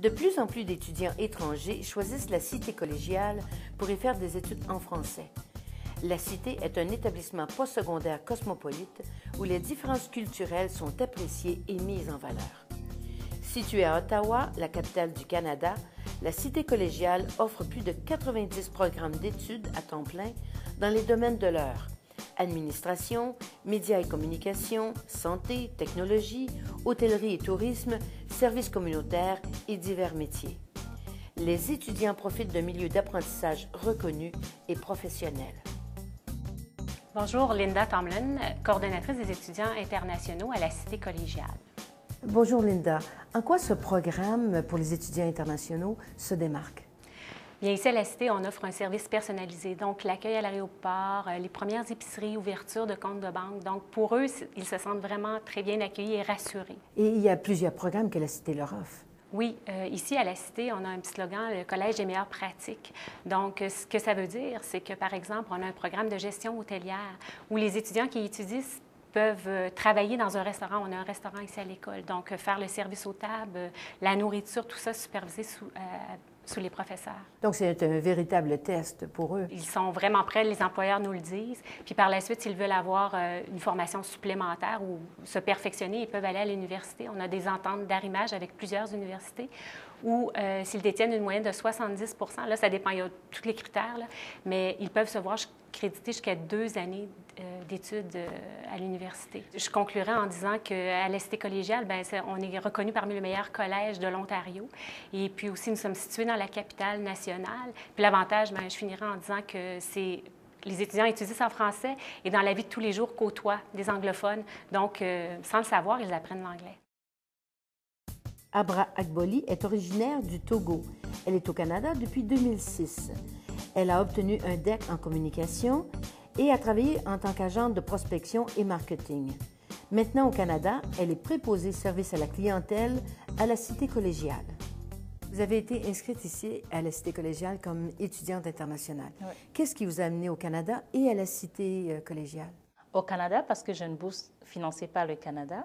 De plus en plus d'étudiants étrangers choisissent la Cité collégiale pour y faire des études en français. La Cité est un établissement postsecondaire cosmopolite où les différences culturelles sont appréciées et mises en valeur. Située à Ottawa, la capitale du Canada, la Cité collégiale offre plus de 90 programmes d'études à temps plein dans les domaines de l'heure: administration, médias et communications, santé, technologie, hôtellerie et tourisme, services communautaires et divers métiers. Les étudiants profitent d'un milieu d'apprentissage reconnu et professionnel. Bonjour, Linda Tomlin, coordonnatrice des étudiants internationaux à la Cité collégiale. Bonjour Linda. En quoi ce programme pour les étudiants internationaux se démarque? Bien, ici à la Cité, on offre un service personnalisé, donc l'accueil à l'aéroport, les premières épiceries, ouverture de comptes de banque. Donc pour eux, ils se sentent vraiment très bien accueillis et rassurés. Et il y a plusieurs programmes que la Cité leur offre. Oui, ici à la Cité, on a un petit slogan, le collège des meilleures pratiques. Donc, ce que ça veut dire, c'est que, par exemple, on a un programme de gestion hôtelière où les étudiants qui étudient peuvent travailler dans un restaurant. On a un restaurant ici à l'école, donc faire le service aux tables, la nourriture, tout ça supervisé sous les professeurs. Donc, c'est un véritable test pour eux. Ils sont vraiment prêts, les employeurs nous le disent. Puis par la suite, s'ils veulent avoir une formation supplémentaire ou se perfectionner, ils peuvent aller à l'université. On a des ententes d'arrimage avec plusieurs universités où, s'ils détiennent une moyenne de 70 %, là, ça dépend, il y a tous les critères, là, mais ils peuvent se voir créditer jusqu'à 2 années d'études à l'université. Je conclurai en disant qu'à la Cité collégiale, bien, on est reconnu parmi les meilleurs collèges de l'Ontario. Et puis aussi, nous sommes situés dans la capitale nationale. Puis l'avantage, bien, je finirai en disant que les étudiants étudient en français et dans la vie de tous les jours côtoient des anglophones. Donc, sans le savoir, ils apprennent l'anglais. Abra Agboli est originaire du Togo. Elle est au Canada depuis 2006. Elle a obtenu un DEC en communication et a travaillé en tant qu'agente de prospection et marketing. Maintenant au Canada, elle est préposée service à la clientèle à la Cité collégiale. Vous avez été inscrite ici à la Cité collégiale comme étudiante internationale. Oui. Qu'est-ce qui vous a amené au Canada et à la Cité collégiale? Au Canada, parce que j'ai une bourse financée par le Canada.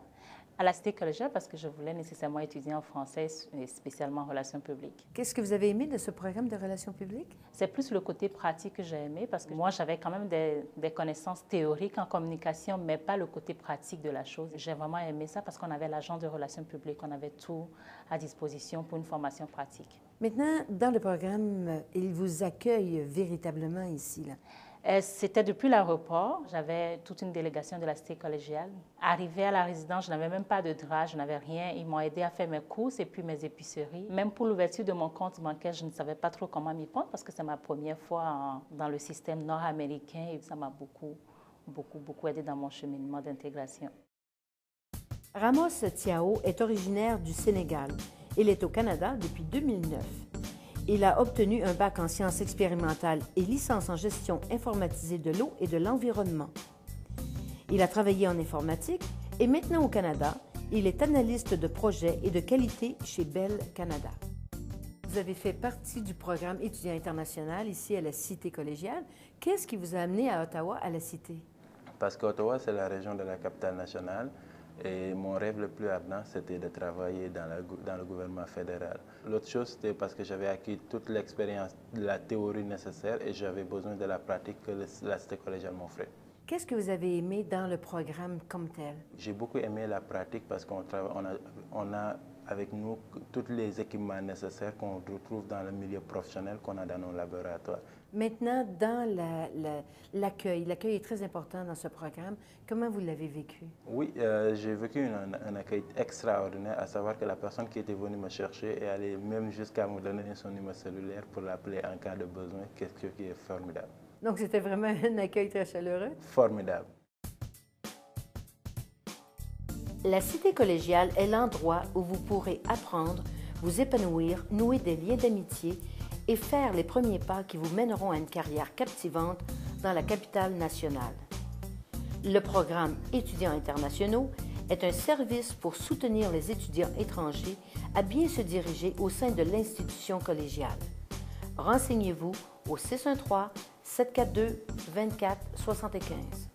À la Cité collégiale, parce que je voulais nécessairement étudier en français, et spécialement en relations publiques. Qu'est-ce que vous avez aimé de ce programme de relations publiques? C'est plus le côté pratique que j'ai aimé, parce que moi, j'avais quand même des connaissances théoriques en communication, mais pas le côté pratique de la chose. J'ai vraiment aimé ça parce qu'on avait l'agence de relations publiques, on avait tout à disposition pour une formation pratique. Maintenant, dans le programme, il vous accueille véritablement ici, là. C'était depuis l'aéroport. J'avais toute une délégation de la Cité collégiale. Arrivée à la résidence, je n'avais même pas de drap, je n'avais rien. Ils m'ont aidé à faire mes courses et puis mes épiceries. Même pour l'ouverture de mon compte bancaire, je ne savais pas trop comment m'y prendre parce que c'est ma première fois dans le système nord-américain et ça m'a beaucoup aidé dans mon cheminement d'intégration. Ramos Tiao est originaire du Sénégal. Il est au Canada depuis 2009. Il a obtenu un bac en sciences expérimentales et licence en gestion informatisée de l'eau et de l'environnement. Il a travaillé en informatique et maintenant au Canada, il est analyste de projet et de qualité chez Bell Canada. Vous avez fait partie du programme étudiant international ici à la Cité collégiale. Qu'est-ce qui vous a amené à Ottawa, à la Cité? Parce qu'Ottawa, c'est la région de la capitale nationale. Et mon rêve le plus ardent, c'était de travailler dans le gouvernement fédéral. L'autre chose, c'était parce que j'avais acquis toute l'expérience de la théorie nécessaire et j'avais besoin de la pratique que la Cité collégiale m'offrait. Qu'est-ce que vous avez aimé dans le programme comme tel? J'ai beaucoup aimé la pratique parce qu'on a avec nous tous les équipements nécessaires qu'on retrouve dans le milieu professionnel qu'on a dans nos laboratoires. Maintenant, dans l'accueil est très important dans ce programme. Comment vous l'avez vécu? Oui, j'ai vécu un accueil extraordinaire, à savoir que la personne qui était venue me chercher est allée même jusqu'à me donner son numéro cellulaire pour l'appeler en cas de besoin, quelque chose qui est formidable. Donc, c'était vraiment un accueil très chaleureux? Formidable. La Cité collégiale est l'endroit où vous pourrez apprendre, vous épanouir, nouer des liens d'amitié et faire les premiers pas qui vous mèneront à une carrière captivante dans la capitale nationale. Le programme Étudiants internationaux est un service pour soutenir les étudiants étrangers à bien se diriger au sein de l'institution collégiale. Renseignez-vous au 613-742-2475.